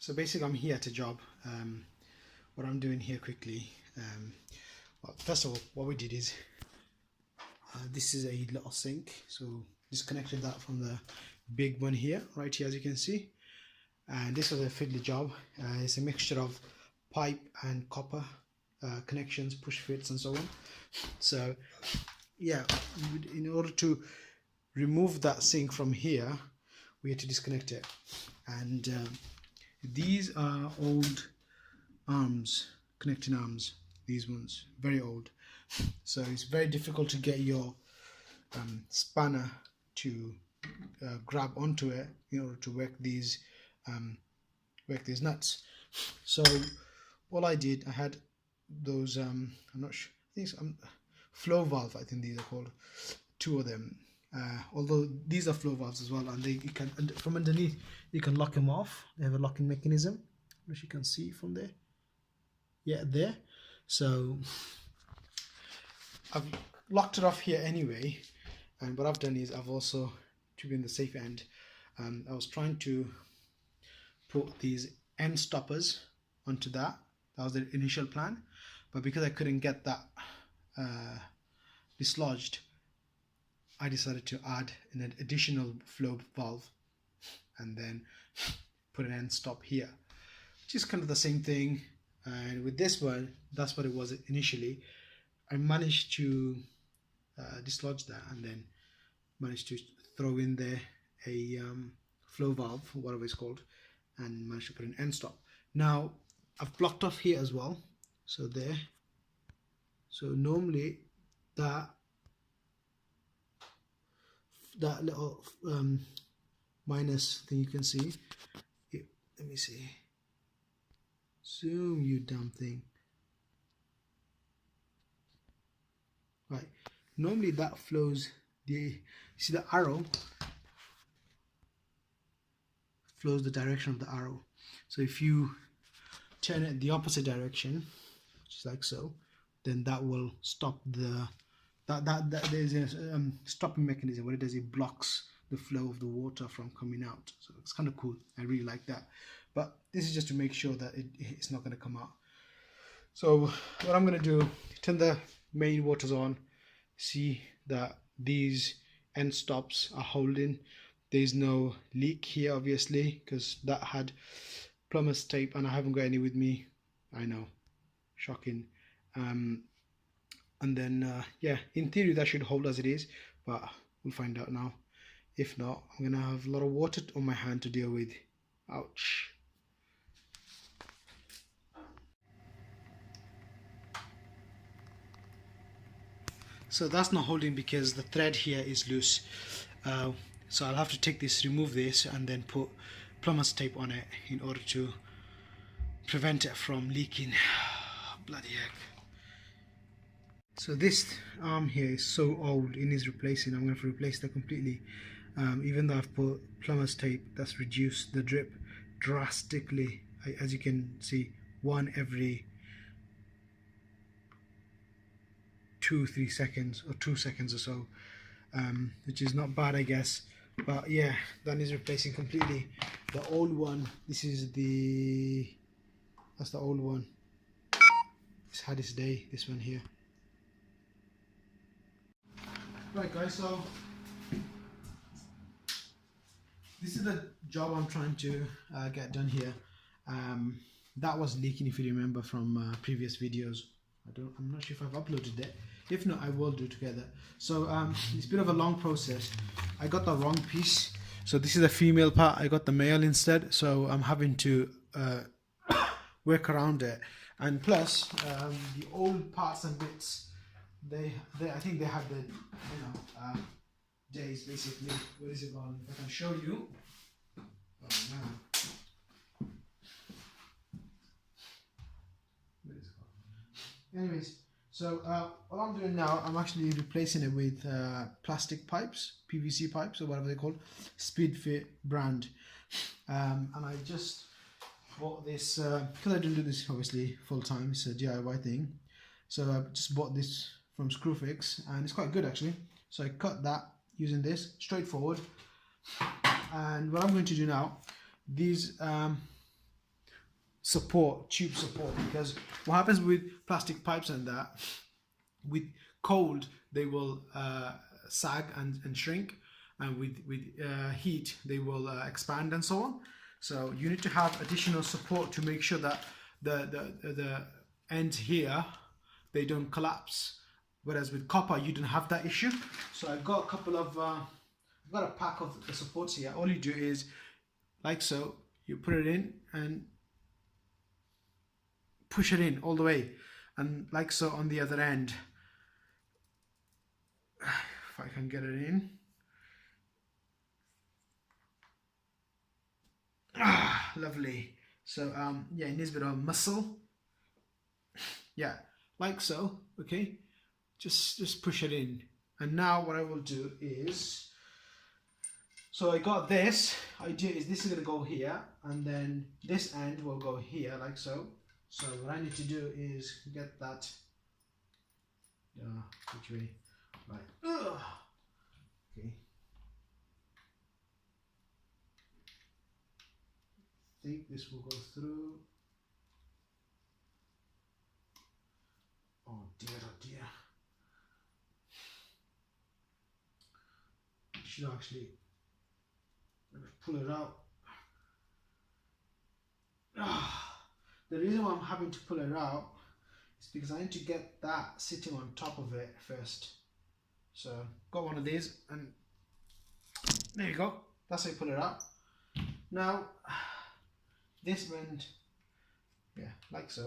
So basically I'm here at a job. What I'm doing here quickly, well, first of all, what we did is this is a little sink, so disconnected that from the big one here, right here, as you can see. And this was a fiddly job. It's a mixture of pipe and copper connections, push fits and so on. So yeah, in order to remove that sink from here, we had to disconnect it. And these are old arms, connecting arms, these ones, very old. So it's very difficult to get your spanner to grab onto it in order to work these nuts. So all I did, I had those I'm not sure, I think it's flow valve, I think these are called, two of them. Although these are flow valves as well, and you can, from underneath you can lock them off. They have a locking mechanism, which you can see from there. Yeah, there. So I've locked it off here anyway, and what I've done is I've also, to be in the safe end, I was trying to put these end stoppers onto that. That was the initial plan, but because I couldn't get that dislodged, I decided to add an additional flow valve and then put an end stop here, which is kind of the same thing. And with this one, that's what it was initially. I managed to dislodge that and then managed to throw in there a flow valve, whatever it's called, and managed to put an end stop. Now I've blocked off here as well, so there. So normally that little minus thing you can see, let me see, zoom, you damn thing. Right, normally that flows, you see the arrow flows the direction of the arrow. So if you turn it the opposite direction, just like so, then that will stop the there's a stopping mechanism. What it does, it blocks the flow of the water from coming out. So it's kind of cool. I really like that. But this is just to make sure that it's not going to come out. So what I'm going to do, turn the main waters on, see that these end stops are holding. There's no leak here, obviously, because that had plumber's tape and I haven't got any with me. I know, shocking. And then yeah, in theory that should hold as it is, but we'll find out now. If not, I'm gonna have a lot of water on my hand to deal with. Ouch. So that's not holding because the thread here is loose. So I'll have to take this, remove this, and then put plumber's tape on it in order to prevent it from leaking. Bloody heck. So this arm here is so old, it needs replacing. I'm going to have to replace that completely. Even though I've put plumber's tape, that's reduced the drip drastically. As you can see, one every 2-3 seconds, or 2 seconds or so, which is not bad, I guess. But yeah, that needs replacing completely. The old one, that's the old one. It's had its day, this one here. Right guys, so this is the job I'm trying to get done here. That was leaking, if you remember from previous videos. I'm not sure if I've uploaded it. If not, I will do together. So it's a bit of a long process. I got the wrong piece. So this is the female part. I got the male instead. So I'm having to work around it. And plus, the old parts and bits, I think they have the days basically. What is it called? If I can show you. Oh no. What is it called? Anyways, so what I'm doing now, I'm actually replacing it with plastic pipes, PVC pipes or whatever they're called, Speedfit brand. And I just bought this because I don't do this obviously full time. It's a DIY thing. So I just bought this from Screwfix and it's quite good actually. So I cut that using this, straightforward. And what I'm going to do now, these support, tube support, because what happens with plastic pipes and that, with cold they will sag and shrink, and with heat they will expand and so on. So you need to have additional support to make sure that the ends here, they don't collapse. Whereas with copper you don't have that issue. So I've got a couple of I've got a pack of the supports here. All you do is like so, you put it in and push it in all the way, and like so on the other end. If I can get it in. Lovely. So yeah, it needs a bit of muscle. Yeah, like so. Okay, just push it in. And now what I will do is, so I got this idea is this is going to go here, and then this end will go here like so. So what I need to do is get that which way, right. Okay, I think this will go through. Oh dear, oh dear. I should actually pull it out. The reason why I'm having to pull it out is because I need to get that sitting on top of it first. So got one of these, and there you go. That's how you pull it out. Now this went, yeah, like so.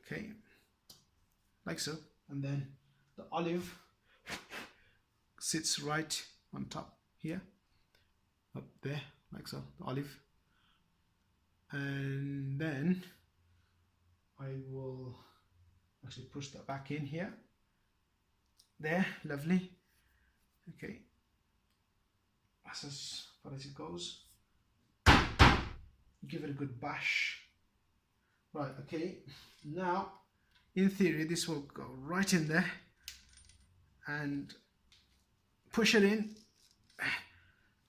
Okay, like so, and then the olive sits right on top here, up there, like so, the olive. And then I will actually push that back in here. There, lovely. Okay, that's as far as it goes. Give it a good bash. Right, okay, now in theory this will go right in there, and push it in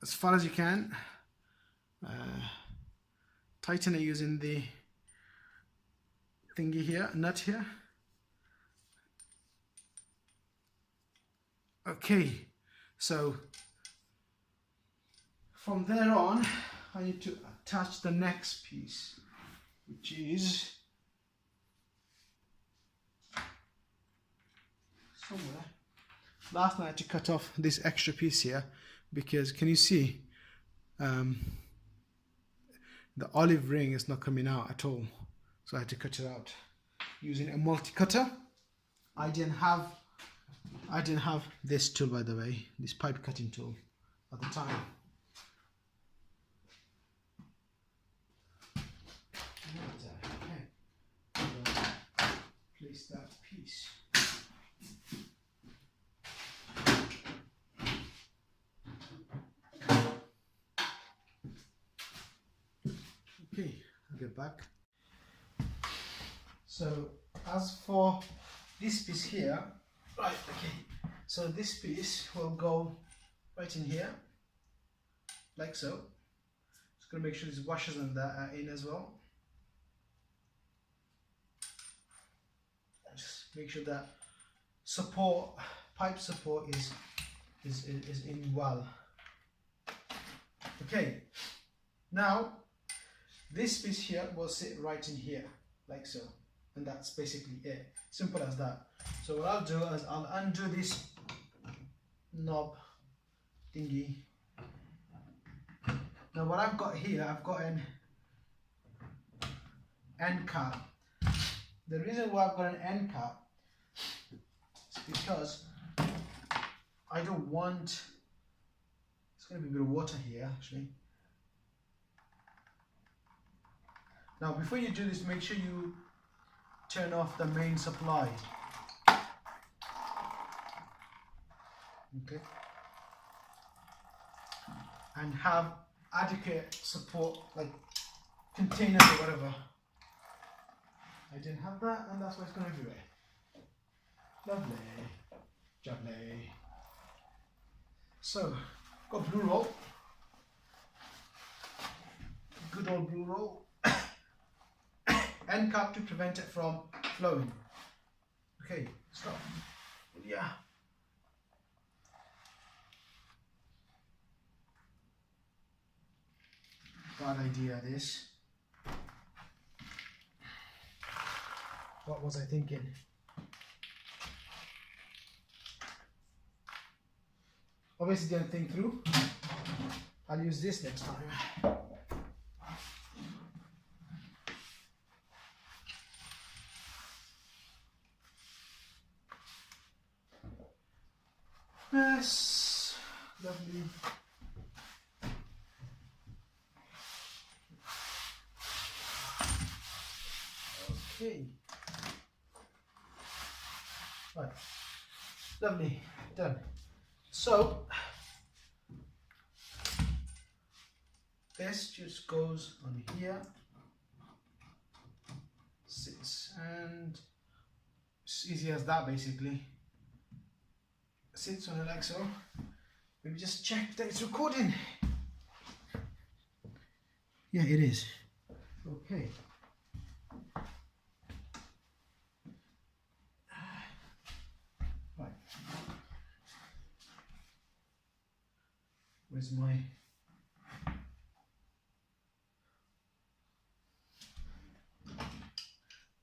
as far as you can. Tighten it using the thingy here, nut here. Okay, so from there on I need to attach the next piece, which is somewhere. Last night I had to cut off this extra piece here because, can you see, the olive ring is not coming out at all, so I had to cut it out using a multi-cutter. I didn't have this tool, by the way, this pipe cutting tool at the time. Okay. Place that piece. Okay, I'll get back. So as for this piece here, right, okay, so this piece will go right in here, like so. Just gonna make sure these washers and that are in as well. Just make sure that support, pipe support is in well. Okay, now this piece here will sit right in here, like so, and that's basically it. Simple as that. So what I'll do is I'll undo this knob thingy. Now what I've got here, I've got an end cap. The reason why I've got an end cap is because I don't want, it's going to be a bit of water here actually. Now before you do this, make sure you turn off the main supply. Okay. And have adequate support, like containers or whatever. I didn't have that, and that's why it's going to do it. Lovely. Lovely. So, got blue roll. Good old blue roll. end cap to prevent it from flowing. Okay, stop. Yeah. Bad idea this. What was I thinking? Obviously didn't think through. I'll use this next time. Yes, lovely. Okay. Right. Lovely. Done. So this just goes on here, sits, and it's easy as that basically. Sits on it like so. Let me just check that it's recording. Yeah, it is. Okay. Right. Where's my...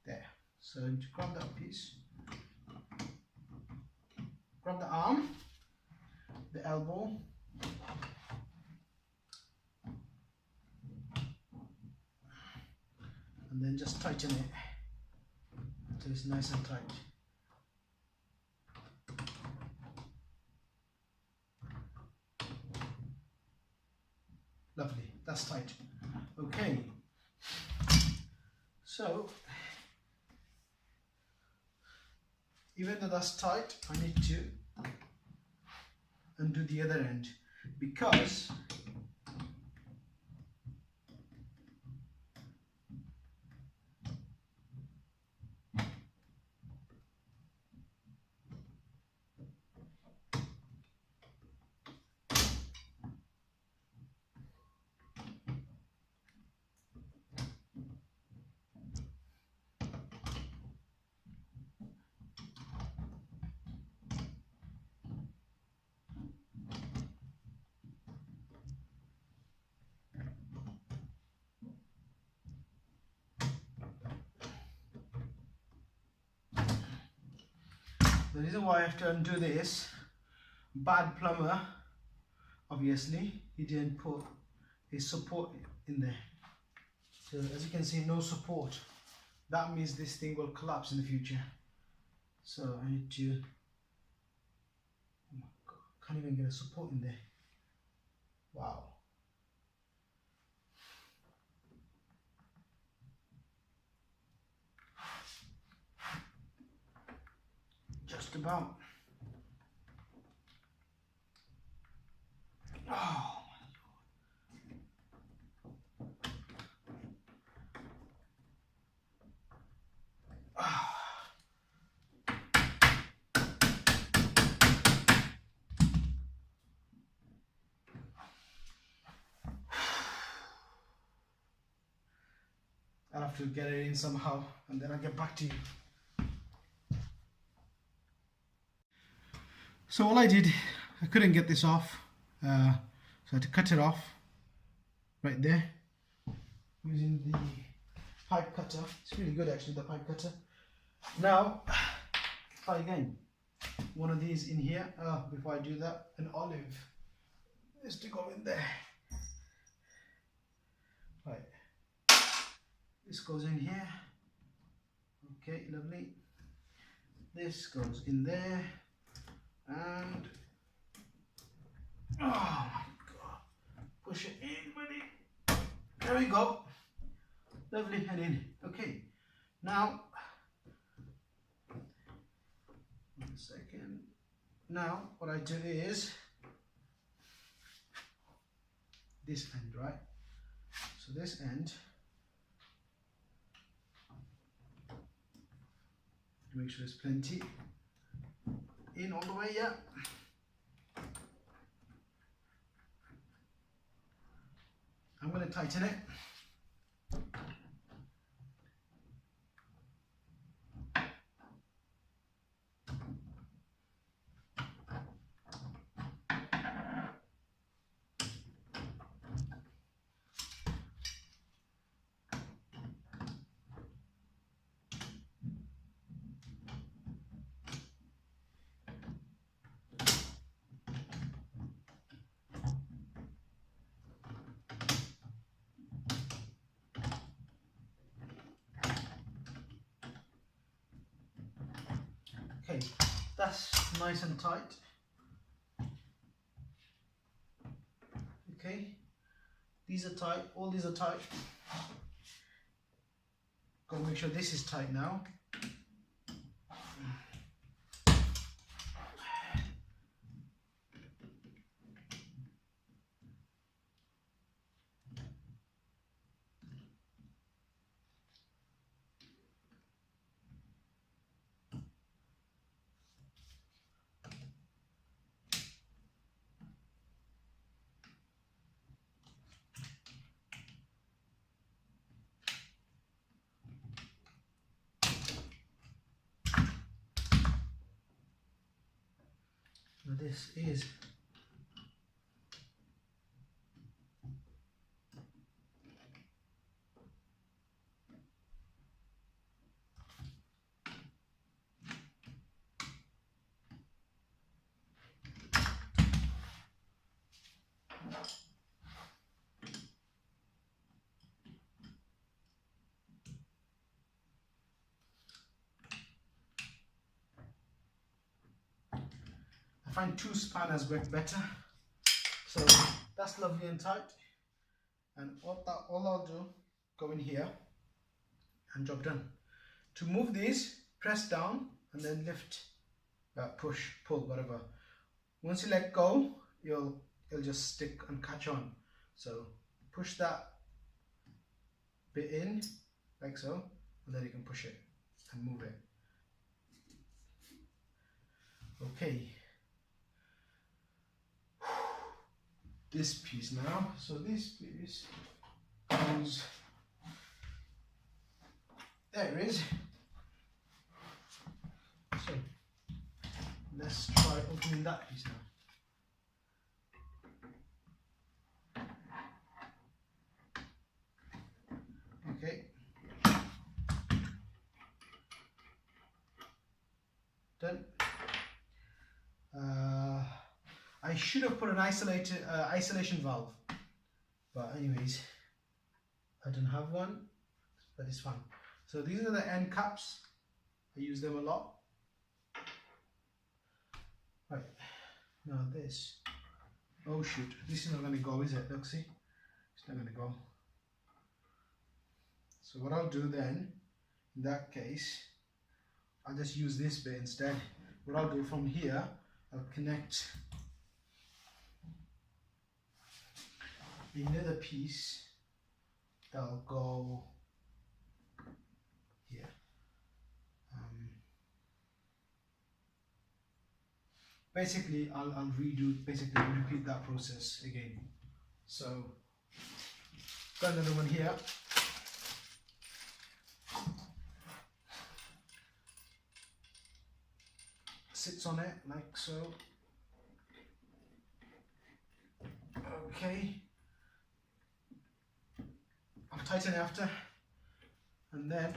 There. So to grab that piece, grab the arm, the elbow, and then just tighten it until it's nice and tight. Lovely, that's tight. Okay, so even though that's tight, I need to undo the other end, because the reason why I have to undo this, bad plumber, obviously, he didn't put his support in there. So as you can see, no support. That means this thing will collapse in the future. So I need to, oh my God, can't even get a support in there. Wow. Just about. Oh. I'll have to get it in somehow, and then I'll get back to you. So all I did, I couldn't get this off, so I had to cut it off right there using the pipe cutter. It's really good actually, the pipe cutter. Now, try again. One of these in here. Before I do that, an olive is to go in there. Right. This goes in here. Okay, lovely. This goes in there. And oh my God, push it in, buddy. There we go. Lovely, and in. Okay, now 1 second. Now what I do is this end, right? So this end, make sure there's plenty in all the way, yeah. I'm going to tighten it. Okay, that's nice and tight. Okay, these are tight, all these are tight. Gotta make sure this is tight now. Now this is I find 2 spanners work better. So that's lovely and tight. And all I'll do, go in here and job done. To move these, press down and then lift, push, pull, whatever. Once you let go, it'll just stick and catch on. So push that bit in like so, and then you can push it and move it. Okay. This piece now. So this piece goes, there it is. So let's try opening that piece now. Okay. Done. I should have put an isolation valve, but anyways, I don't have one, but it's fine. So these are the end caps. I use them a lot. Right, now this. Oh shoot, this is not going to go, is it? Look, see, it's not going to go. So what I'll do then, in that case, I'll just use this bit instead. What I'll do from here, I'll connect another piece that'll go here. Basically, I'll repeat that process again. So, got another one here. Sits on it like so. Okay. I'll tighten it after, and then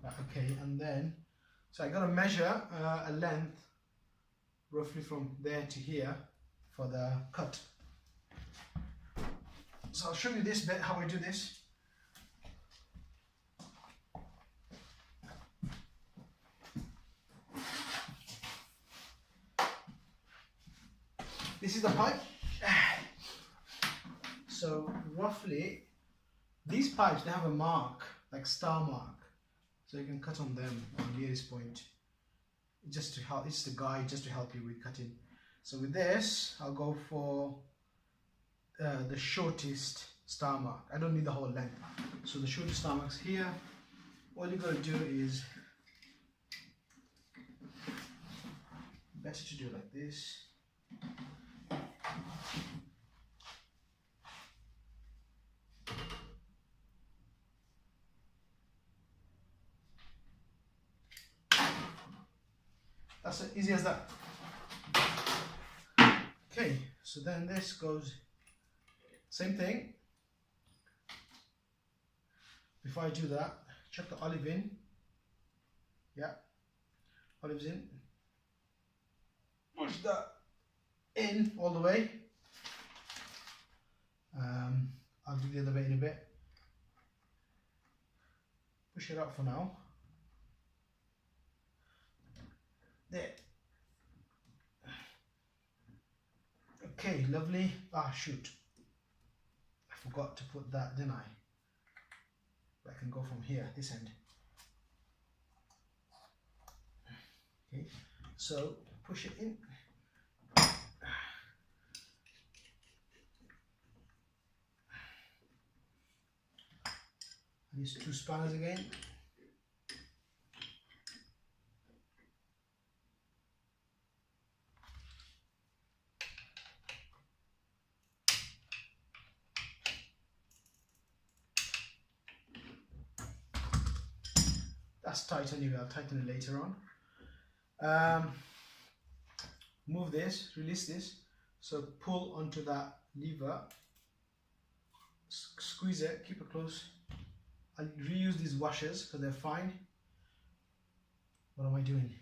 okay, and then so I got to measure a length roughly from there to here for the cut. So I'll show you this bit, how I do this. This is the pipe. So roughly, these pipes, they have a mark, like star mark. So you can cut on them on the nearest point. Just to help, it's the guide just to help you with cutting. So with this, I'll go for the shortest star mark. I don't need the whole length. So the shortest star mark's here. All you gotta do is, better to do it like this. That's as easy as that. Okay, so then this goes, same thing. Before I do that, chuck the olive in. Yeah, olives in. Push that in all the way. I'll do the other bit in a bit. Push it out for now. There. Okay, lovely. Ah, shoot. I forgot to put that, didn't I? I can go from here, this end. Okay, so push it in. These 2 spanners again. That's tight anyway, I'll tighten it later on. Move this, release this, so pull onto that lever, squeeze it, keep it close. I'll reuse these washers because they're fine. What am I doing?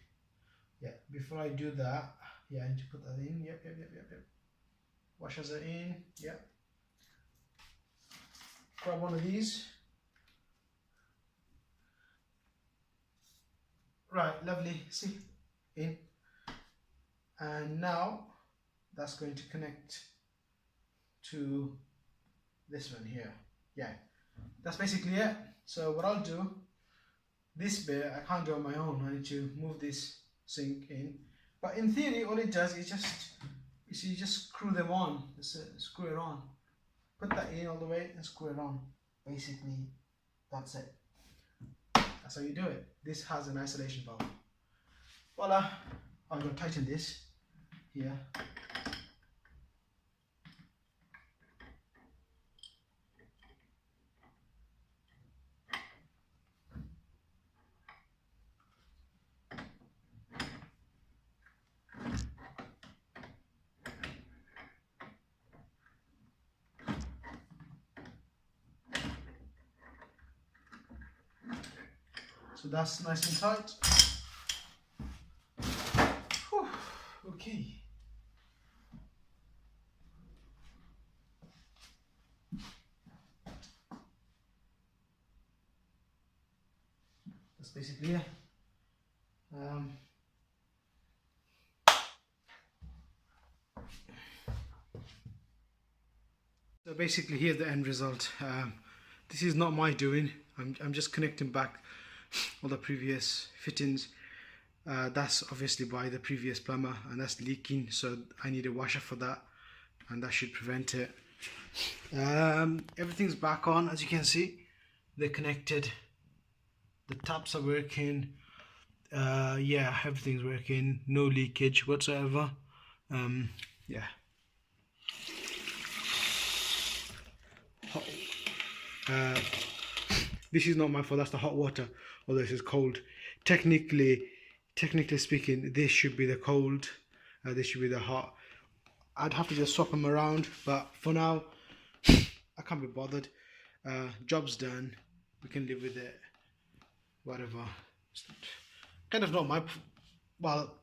Yeah, before I do that, yeah, I need to put that in. Yep. Washers are in, yep. Grab one of these. Right, lovely, see, in. And now that's going to connect to this one here. Yeah, that's basically it. So what I'll do, this bit I can't do on my own. I need to move this sink in. But in theory, all it does is just, you see, just screw them on. Just screw it on. Put that in all the way and screw it on. Basically, that's it. That's how you do it. This has an isolation valve. Voila. I'm going to tighten this here. So that's nice and tight. Whew. Okay. That's basically it. So basically here's the end result. This is not my doing. I'm just connecting back all the previous fittings. That's obviously by the previous plumber and that's leaking, so I need a washer for that and that should prevent it. Everything's back on, as you can see. They're connected, the taps are working. Yeah, everything's working, no leakage whatsoever. Yeah. This is not my fault, that's the hot water, although this is cold. Technically speaking, this should be the cold, this should be the hot. I'd have to just swap them around, but for now I can't be bothered. Job's done, we can live with it, whatever. It's kind of not my, well,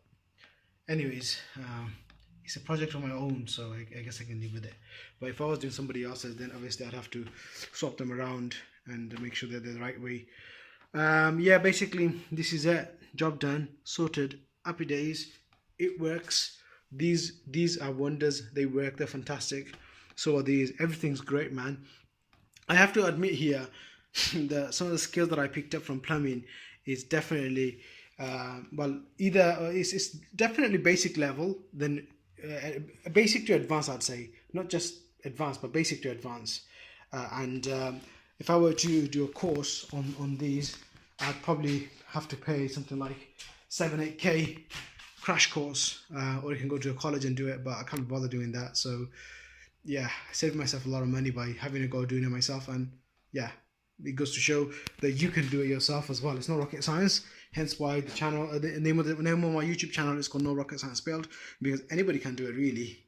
anyways, it's a project of my own, so I guess I can live with it. But if I was doing somebody else's, then obviously I'd have to swap them around and make sure that they're the right way. Yeah, basically this is it. Job done, sorted, happy days. It works. These are wonders. They work, they're fantastic. So are these. Everything's great, man. I have to admit here that some of the skills that I picked up from plumbing is definitely well, either it's definitely basic level, then basic to advanced, I'd say. Not just advanced, but basic to advanced. And if I were to do a course on these, I'd probably have to pay something like 7-8k crash course, or you can go to a college and do it, but I can't bother doing that. So yeah, I saved myself a lot of money by having to go doing it myself. And yeah, it goes to show that you can do it yourself as well. It's not rocket science, hence why the channel, the name of my YouTube channel is called No Rocket Science Build, because anybody can do it really.